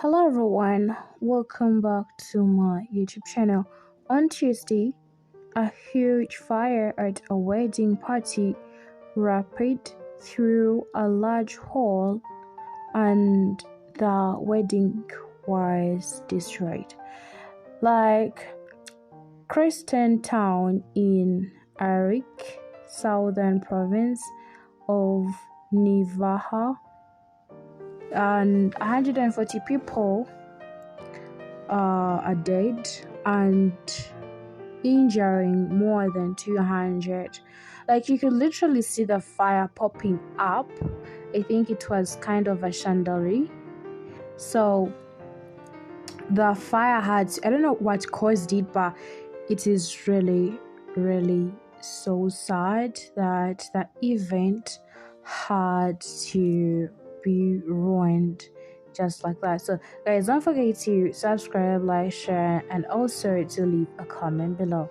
Hello everyone, welcome back to my YouTube channel. On Tuesday, a huge fire at a wedding party erupted through a large hall and the wedding was destroyed. Like Christian town in Arik, southern province of Nineveh, and 140 people are dead and injuring more than 200. Like you could literally see the fire popping up. I think it was kind of a chandelier. So the fire had, I don't know what caused it, but it is really, really so sad that the event had to be ruined just like that. So guys, don't forget to subscribe, like, share, and also to leave a comment below.